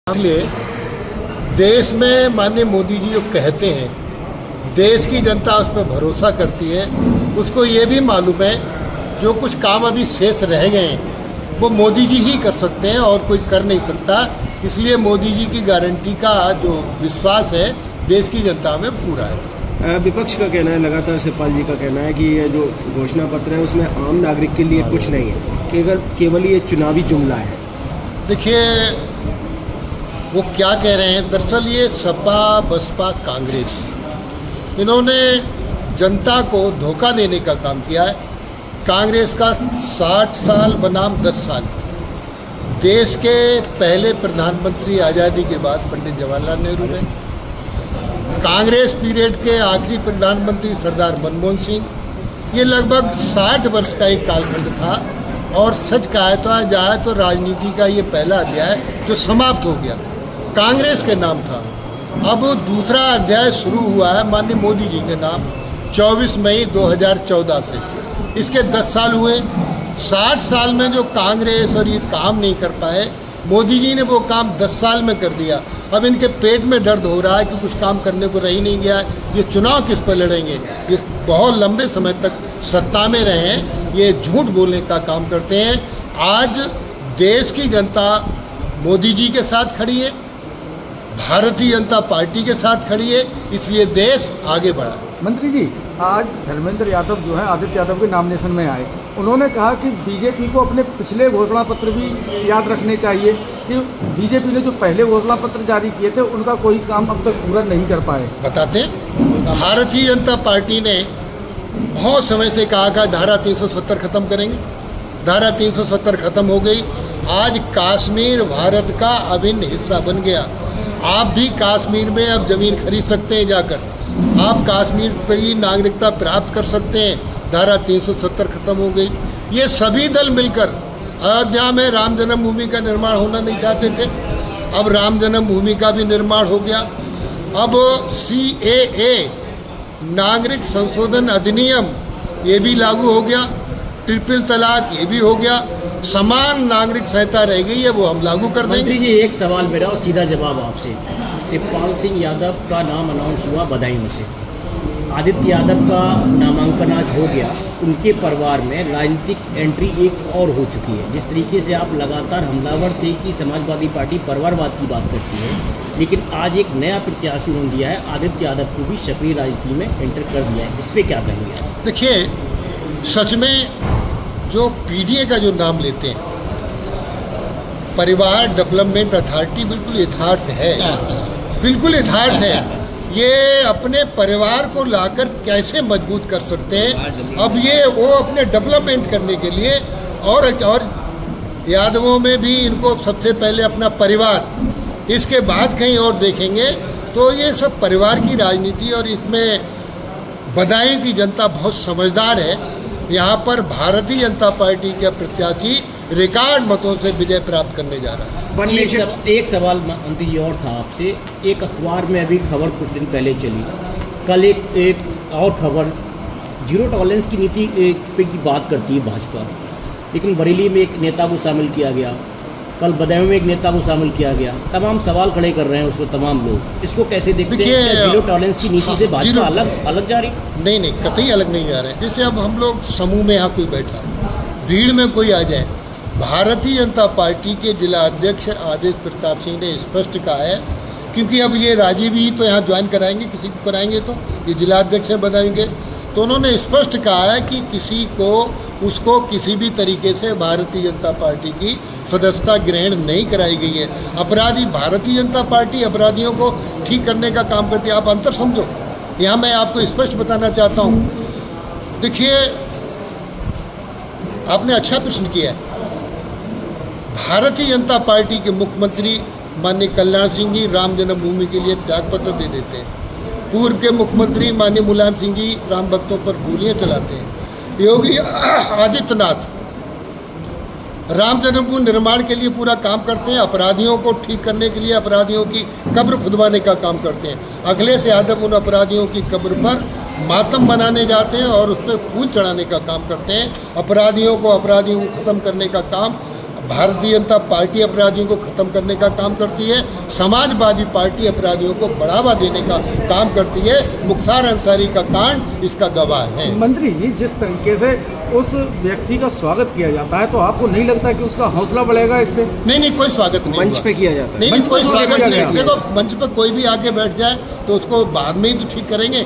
इसलिए देश में माननीय मोदी जी जो कहते हैं, देश की जनता उस पर भरोसा करती है। उसको ये भी मालूम है जो कुछ काम अभी शेष रह गए हैं वो मोदी जी ही कर सकते हैं और कोई कर नहीं सकता। इसलिए मोदी जी की गारंटी का जो विश्वास है देश की जनता में पूरा है। विपक्ष का कहना है, लगातार शिवपाल जी का कहना है कि ये जो घोषणा पत्र है उसमें आम नागरिक के लिए कुछ नहीं है, केवल ये चुनावी जुमला है। देखिए वो क्या कह रहे हैं, दरअसल ये सपा बसपा कांग्रेस इन्होंने जनता को धोखा देने का काम किया है। कांग्रेस का 60 साल बनाम 10 साल, देश के पहले प्रधानमंत्री आज़ादी के बाद पंडित जवाहरलाल नेहरू रहे, कांग्रेस पीरियड के आखिरी प्रधानमंत्री सरदार मनमोहन सिंह, ये लगभग 60 वर्ष का एक कालखंड था। और सच कहा जाए तो राजनीति का ये पहला अध्याय जो समाप्त हो गया कांग्रेस के नाम था। अब दूसरा अध्याय शुरू हुआ है माननीय मोदी जी के नाम 24 मई 2014 से। इसके 10 साल हुए। 60 साल में जो कांग्रेस और ये काम नहीं कर पाए, मोदी जी ने वो काम 10 साल में कर दिया। अब इनके पेट में दर्द हो रहा है कि कुछ काम करने को रह नहीं गया। ये चुनाव किस पर लड़ेंगे? ये बहुत लंबे समय तक सत्ता में रहे हैं, ये झूठ बोलने का काम करते हैं। आज देश की जनता मोदी जी के साथ खड़ी है, भारतीय जनता पार्टी के साथ खड़ी है, इसलिए देश आगे बढ़ा। मंत्री जी, आज धर्मेंद्र यादव जो है आदित्य यादव के नॉमिनेशन में आए, उन्होंने कहा कि बीजेपी को अपने पिछले घोषणा पत्र भी याद रखने चाहिए कि बीजेपी ने जो पहले घोषणा पत्र जारी किए थे उनका कोई काम अब तक पूरा नहीं कर पाए। बताते भारतीय जनता पार्टी ने बहुत समय से कहा था धारा 370 खत्म करेंगे, धारा 370 खत्म हो गई। आज कश्मीर भारत का अभिन्न हिस्सा बन गया। आप भी कश्मीर में अब जमीन खरीद सकते हैं, जाकर आप कश्मीर की नागरिकता प्राप्त कर सकते हैं। धारा 370 खत्म हो गई। ये सभी दल मिलकर अयोध्या में राम जन्मभूमि का निर्माण होना नहीं चाहते थे, अब राम जन्मभूमि का भी निर्माण हो गया। अब CAA नागरिक संशोधन अधिनियम ये भी लागू हो गया, ट्रिपल तलाक ये भी हो गया, समान नागरिक संहिता रह गई है वो हम लागू कर देंगे। मंत्री जी, एक सवाल मेरा और सीधा जवाब आपसे। शिवपाल सिंह यादव का नाम अनाउंस हुआ बदायूं से, आदित्य यादव का नामांकन आज हो गया, उनके परिवार में राजनीतिक एंट्री एक और हो चुकी है। जिस तरीके से आप लगातार हमलावर थे कि समाजवादी पार्टी परिवारवाद की बात करती है, लेकिन आज एक नया प्रत्याशी उन्होंने दिया है, आदित्य यादव को भी सक्रिय राजनीति में एंटर कर दिया है, इस पर क्या कहेंगे? देखिए सच में जो PDA का जो नाम लेते हैं, परिवार डेवलपमेंट अथॉरिटी, बिल्कुल यथार्थ है, बिल्कुल यथार्थ है। ये अपने परिवार को लाकर कैसे मजबूत कर सकते हैं? अब ये वो अपने डेवलपमेंट करने के लिए और यादवों में भी इनको सबसे पहले अपना परिवार, इसके बाद कहीं और देखेंगे। तो ये सब परिवार की राजनीति, और इसमें बदायूं की जनता बहुत समझदार है। यहाँ पर भारतीय जनता पार्टी के प्रत्याशी रिकॉर्ड मतों से विजय प्राप्त करने जा रहा है। एक सवाल मंत्री जी और था आपसे। एक अखबार में अभी खबर कुछ दिन पहले चली, कल एक और खबर जीरो टॉलरेंस की नीति पे की बात करती है भाजपा, लेकिन बरेली में एक नेता को शामिल किया गया, कल बदायूं में एक नेता को शामिल किया गया। तमाम सवाल खड़े कर रहे हैं उसको तमाम लोग, इसको कैसे देखते हैं? जीरो टॉलरेंस की नीति से भाजपा अलग जा रही? नहीं, कतई अलग नहीं जा रहे। जैसे अब हम लोग समूह में यहाँ कोई बैठा है, भीड़ में कोई आ जाए, भारतीय जनता पार्टी के जिला अध्यक्ष आदित्य प्रताप सिंह ने स्पष्ट कहा है, क्योंकि अब ये राजीव ही तो यहाँ ज्वाइन कराएंगे, किसी को कराएंगे तो ये जिला अध्यक्ष बनाएंगे, तो उन्होंने स्पष्ट कहा है कि किसी को उसको किसी भी तरीके से भारतीय जनता पार्टी की सदस्यता ग्रहण नहीं कराई गई है। अपराधी, भारतीय जनता पार्टी अपराधियों को ठीक करने का काम करती है। आप अंतर समझो, यहाँ मैं आपको स्पष्ट बताना चाहता हूँ। देखिए आपने अच्छा प्रश्न किया है। भारतीय जनता पार्टी के मुख्यमंत्री माननीय कल्याण सिंह जी राम जन्मभूमि के लिए त्यागपत्र दे देते हैं। पूर्व के मुख्यमंत्री माननीय मुलायम सिंह जी राम भक्तों पर गोलियां चलाते हैं। योगी आदित्यनाथ राम जन्मभूमि निर्माण के लिए पूरा काम करते हैं। अपराधियों को ठीक करने के लिए अपराधियों की कब्र खुदवाने का काम करते हैं। अखिलेश यादव उन अपराधियों की कब्र पर मातम बनाने जाते हैं और उस पर फूल चढ़ाने का काम करते हैं। अपराधियों को खत्म करने का काम भारतीय जनता पार्टी अपराधियों को खत्म करने का काम करती है, समाजवादी पार्टी अपराधियों को बढ़ावा देने का काम करती है। मुख्तार अंसारी का कांड इसका गवाह है। मंत्री जी, जिस तरीके से उस व्यक्ति का स्वागत किया जाता है, तो आपको नहीं लगता कि उसका हौसला बढ़ेगा इससे? नहीं, कोई स्वागत नहीं। मंच पे किया जाता है। नहीं, कोई स्वागत नहीं। देखो, मंच पे कोई भी आके बैठ जाए तो उसको बाद में ही तो ठीक करेंगे।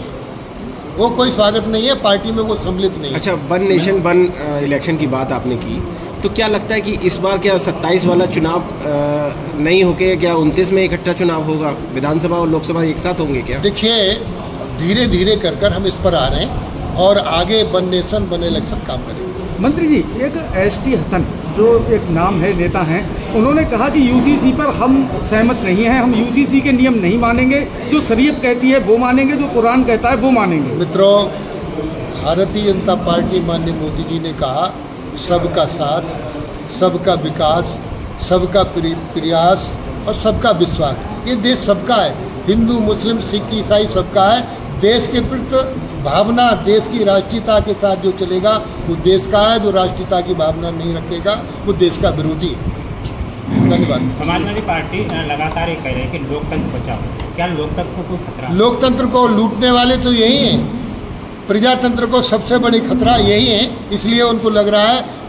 वो कोई स्वागत नहीं है, पार्टी में वो सम्मिलित नहीं है। अच्छा, वन नेशन वन इलेक्शन की बात आपने की, तो क्या लगता है कि इस बार क्या 27 वाला चुनाव नहीं होके क्या 29 में इकट्ठा चुनाव होगा? विधानसभा और लोकसभा एक साथ होंगे क्या? देखिए, धीरे धीरे कर हम इस पर आ रहे हैं और आगे वन नेशन वन इलेक्शन काम करेंगे। मंत्री जी, एक एसटी हसन जो एक नाम है, नेता हैं, उन्होंने कहा कि यूसीसी पर हम सहमत नहीं हैं, हम यूसीसी के नियम नहीं मानेंगे, जो शरीयत कहती है वो मानेंगे, जो कुरान कहता है वो मानेंगे। मित्रों, भारतीय जनता पार्टी माननीय मोदी जी ने कहा सबका साथ, सबका विकास, सबका प्रयास और सबका विश्वास। ये देश सबका है, हिंदू मुस्लिम सिख ईसाई सबका है। देश के प्रति भावना, देश की राष्ट्रीयता के साथ जो चलेगा वो देश का है, जो राष्ट्रीयता की भावना नहीं रखेगा वो देश का विरोधी है। धन्यवाद। समाजवादी पार्टी लगातार ये कह रही है कि लोकतंत्र बचाओ। क्या लोकतंत्र को कोई खतरा? लोकतंत्र को लूटने वाले तो यही हैं, प्रजातंत्र को सबसे बड़ी खतरा यही है। इसलिए उनको लग रहा है